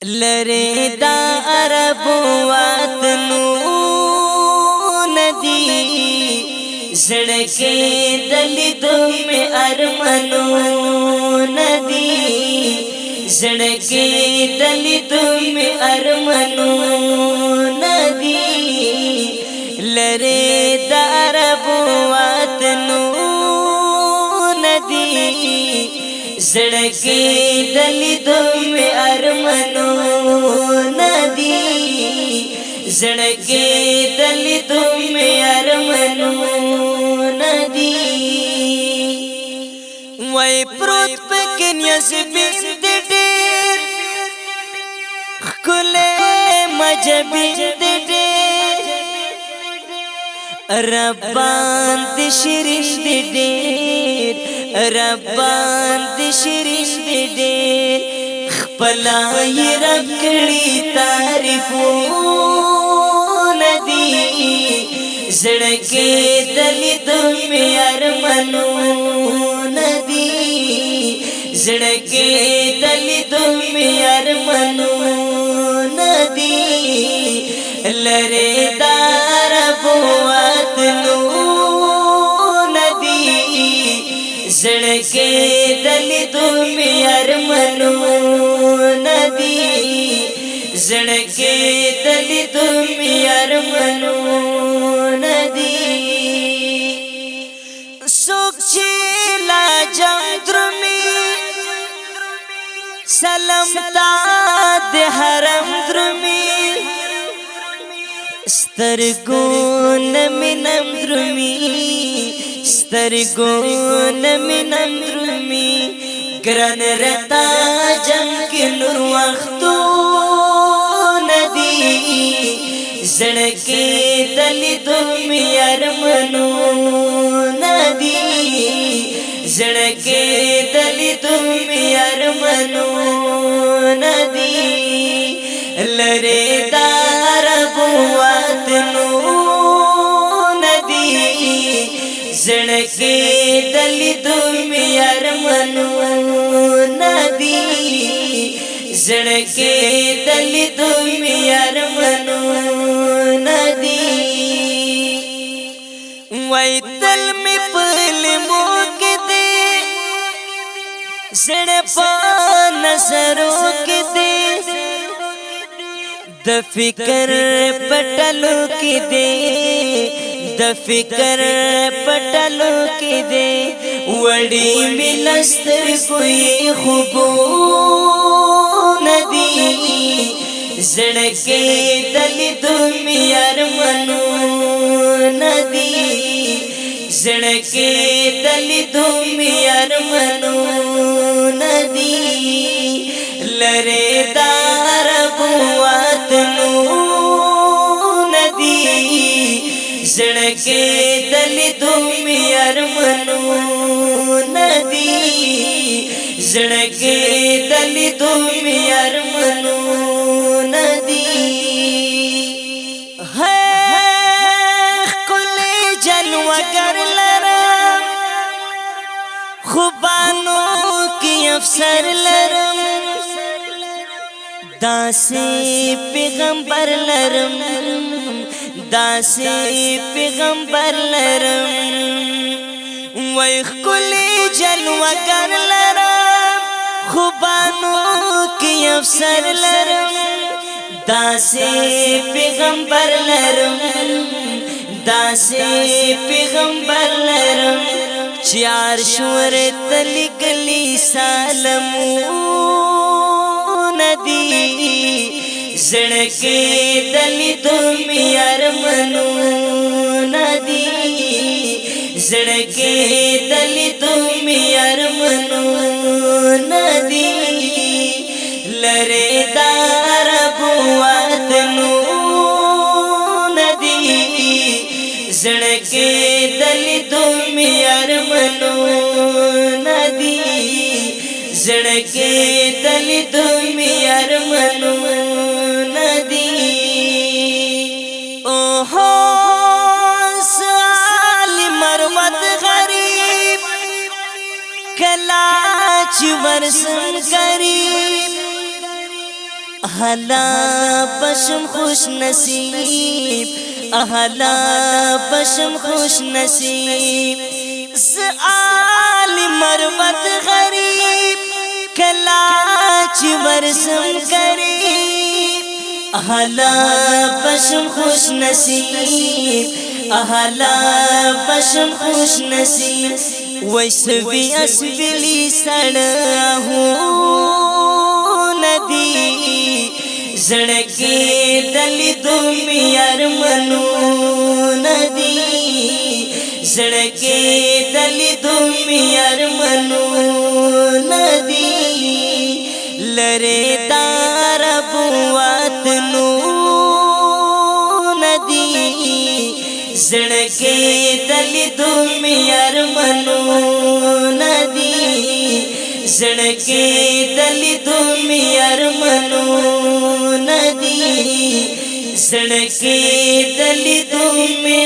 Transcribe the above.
لره دا عرب وطنو ندی زړکې دلیدو می ارمنو ندی زړکې دلیدو می ارمنو ندی لره دا عرب وطنو ندی زړکې دلیدو می ارمنو ندی زړکې دلیدو می ارمنو ندی وای پروت پکې نیازبین دې ډېر ښکلی مجبین دې ډېر ربان دې شیرین دې ډېر ربان دې شیرین دې ډېر خپلا یې رب کړي تعریفونه دي زړکې دلیدو مې ارمانونه دي زړکې دلیدو مې ارمانونه دي لرې د عرب وطنونه دي زړکې دلیدو مې ارمانونه دي زړکې دلیدو مې ارمانونه دي څوک چې لا جام درومي سلام تا د حرم درومي سترګو نمنم درومي سترګو نمنم درومي ګران رتا جنگ کې نور وختو ندی زړکې دلیدو مې ارمانو ندی زړکې دلیدو مې ارمانو ندی لرې د عرب وطنو ندی زړکې دلیدو مې ارمانو ندی زړکې دلیدو مې ارمانو ندی وای تل مې پلمو کې دې زړه په نظرو کې دې د فکر پټلو کې دې د فکر پټلو کې دې وړي ملستر کوئی خوبو ندی زړکې دلیدو مې ارمانو ندی زړکې دلیدو مې ارمانو ندی لرې د عرب وطنو ندی زړکې دلیدو مې ارمانو ندی زړکې دلیدو مې ارمانو ندی ښکلی جلوه‌گر لرم خوبانو کې افسر لرم داسې پیغمبر لرم داسې پیغمبر لرم وای ښکلی جلوه‌گر لرم خوبانو کې افسر لرم داسې پیغمبر لرم داسې پیغمبر لرم چې عرش ورته لیکلي سلامونه دي زړکې دلیدو مې ارمانونه دي زړکې دلیدو مې ارمانونه دي لرې د عرب وطنونه دي زړکې دلیدو مې ارمانونه دي زړکې دلیدو مې ارمانونه دي اوهو سال مرمت غریب کلا چې ورسم قریب احلا بشم خوش نصیب احلا بشم خوش نصیب زعالی مربت غریب کلاچ برسم قریب احلا بشم خوش نصیب احلا بشم خوش نصیب ویسوی اسبلی سڑاہو ندی زڑکی دلی دومی ارمنو ندی زڑکی دلی دومی ارمنو ندی لرے دار بواتنو ندی زڑکی دلی دومی ارمنو ندی زڑکی دلی دومی ارمنو ندی زڑکی دلی دومی